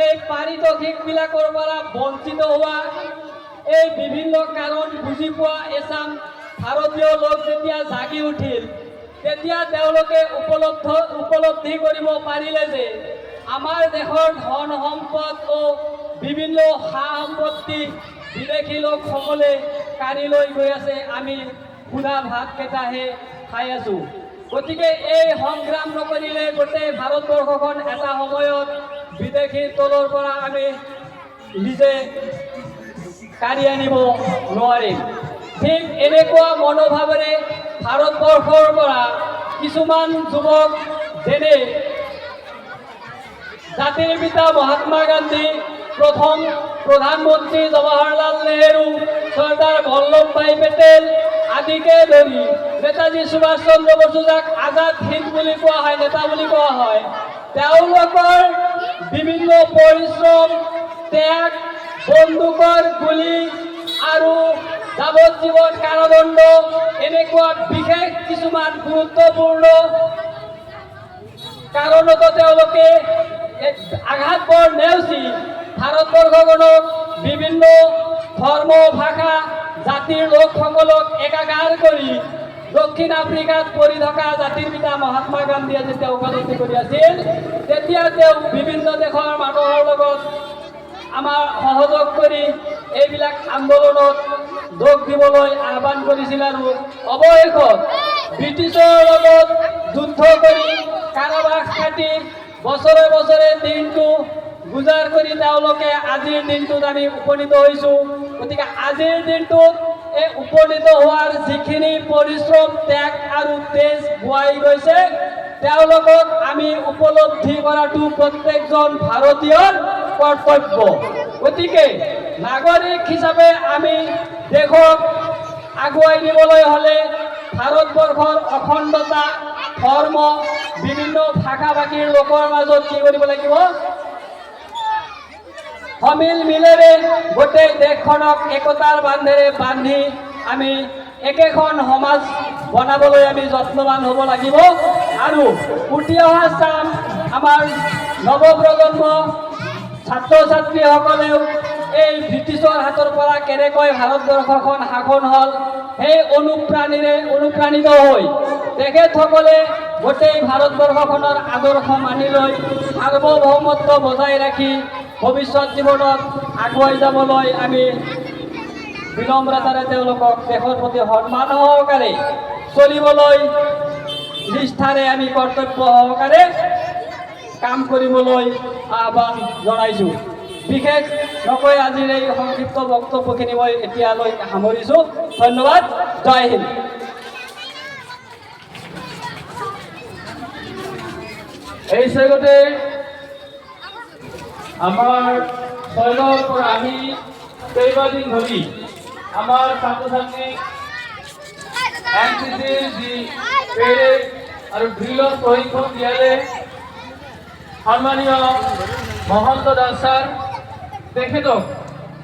এই পাৰিতোষিকবিলাকৰ পৰা বঞ্চিত হোৱা এই বিভিন্ন কাৰণ বুজি পোৱা এচাম ভাৰতীয় লোক যেতিয়া জাগি উঠিল, তেতিয়া তেওঁলোকে উপলব্ধি কৰিব পাৰিলে যে আমাৰ দেশৰ ধন সম্পদ ও বিভিন্ন সা সম্পত্তি বিদেশী লোকসকলে কাঢ়ি লৈ গৈ আছে, আমি সুদা ভাতকেইটাহে খাই আছোঁ। গতিকে এই সংগ্ৰাম নকৰিলে গোটেই ভাৰতবৰ্ষখন এটা সময়ত বিদেশীৰ তলৰ পৰা আমি নিজে কাঢ়ি আনিব নোৱাৰিম। ঠিক এনেকুৱা মনোভাৱেৰে ভাৰতবৰ্ষৰ পৰা কিছুমান যুৱক, যেনে জাতিৰ পিতা মহাত্মা গান্ধী, প্ৰথম প্ৰধানমন্ত্ৰী জৱাহৰলাল নেহৰু, চৰ্দাৰ বল্লভভাই পেটেল আদিকে ধৰি নেতাজী সুভাষ চন্দ্ৰ বসু, যাক আজাদ হিন্দ বুলি কোৱা হয়, নেতা বুলি কোৱা হয়, তেওঁলোকৰ বিভিন্ন পৰিশ্ৰম, ত্যাগ, বন্দুকৰ গুলি আৰু যাৱজ্জীৱন কাৰাদণ্ড এনেকুৱা বিশেষ কিছুমান গুৰুত্বপূৰ্ণ কাৰণতো তেওঁলোকে আঘাতবোৰ নেওচি ভাৰতবৰ্ষখনক বিভিন্ন ধৰ্ম, ভাষা, জাতিৰ লোকসকলক একাকাৰ কৰি দক্ষিণ আফ্ৰিকাত পৰি থকা জাতিৰ পিতা মহাত্মা গান্ধীয়ে যেতিয়া উপলব্ধি কৰি আছিল, তেতিয়া তেওঁ বিভিন্ন দেশৰ মানুহৰ লগত আমাৰ সহযোগ কৰি এইবিলাক আন্দোলনত যোগ দিবলৈ আহ্বান কৰিছিল আৰু অৱশেষত ব্ৰিটিছৰ লগত যুদ্ধ কৰি কাৰাবাস খাটি বছৰে বছৰে দিনটো গুজাৰ কৰি তেওঁলোকে আজিৰ দিনটোত আমি উপনীত হৈছোঁ। গতিকে আজিৰ দিনটোত এই উপনীত হোৱাৰ যিখিনি পৰিশ্ৰম, ত্যাগ আৰু তেজ বোৱাই গৈছে, তেওঁলোকক আমি উপলব্ধি কৰাটো প্ৰত্যেকজন ভাৰতীয়ৰ কৰ্তব্য। গতিকে নাগৰিক হিচাপে আমি দেশক আগুৱাই নিবলৈ হ'লে ভাৰতবৰ্ষৰ অখণ্ডতা, ধৰ্ম, বিভিন্ন ভাষা ভাষীৰ লোকৰ মাজত কি কৰিব লাগিব? সমিল মিলেৰে গোটেই দেশখনক একতাৰ বান্ধেৰে বান্ধি আমি একেখন সমাজ বনাবলৈ আমি যত্নৱান হ'ব লাগিব। আৰু উঠি অহা চাম আমাৰ নৱপ্ৰজন্ম ছাত্ৰ ছাত্ৰীসকলেও এই ব্ৰিটিছৰ হাতৰ পৰা কেনেকৈ ভাৰতবৰ্ষখন শাসন হ'ল, সেই অনুপ্ৰাণিত হৈ তেখেতসকলে গোটেই ভাৰতবৰ্ষখনৰ আদৰ্শ মানি লৈ সাৰ্বভৌমত্ব বজাই ৰাখি ভৱিষ্যত জীৱনত আগুৱাই যাবলৈ আমি বিনম্ৰতাৰে তেওঁলোকক দেশৰ প্ৰতি সন্মান সহকাৰে চলিবলৈ নিষ্ঠাৰে আমি কৰ্তব্য সহকাৰে কাম কৰিবলৈ আহ্বান জনাইছোঁ। বিশেষ নকৈ আজিৰ এই সংক্ষিপ্ত বক্তব্যখিনি মই এতিয়ালৈ সামৰিছোঁ। ধন্যবাদ। জয় হিন্দ। এই চেগতে আমাৰ শৈলৰ পৰা আমি কেইবাদিন ধৰি আমাৰ ছাত্ৰ ছাত্ৰী এনচিচিৰ যি পেৰেড আৰু ড্ৰিলৰ প্ৰশিক্ষণ দিয়ালে সন্মানীয় মহন্ত দাস ছাৰ, তেখেতক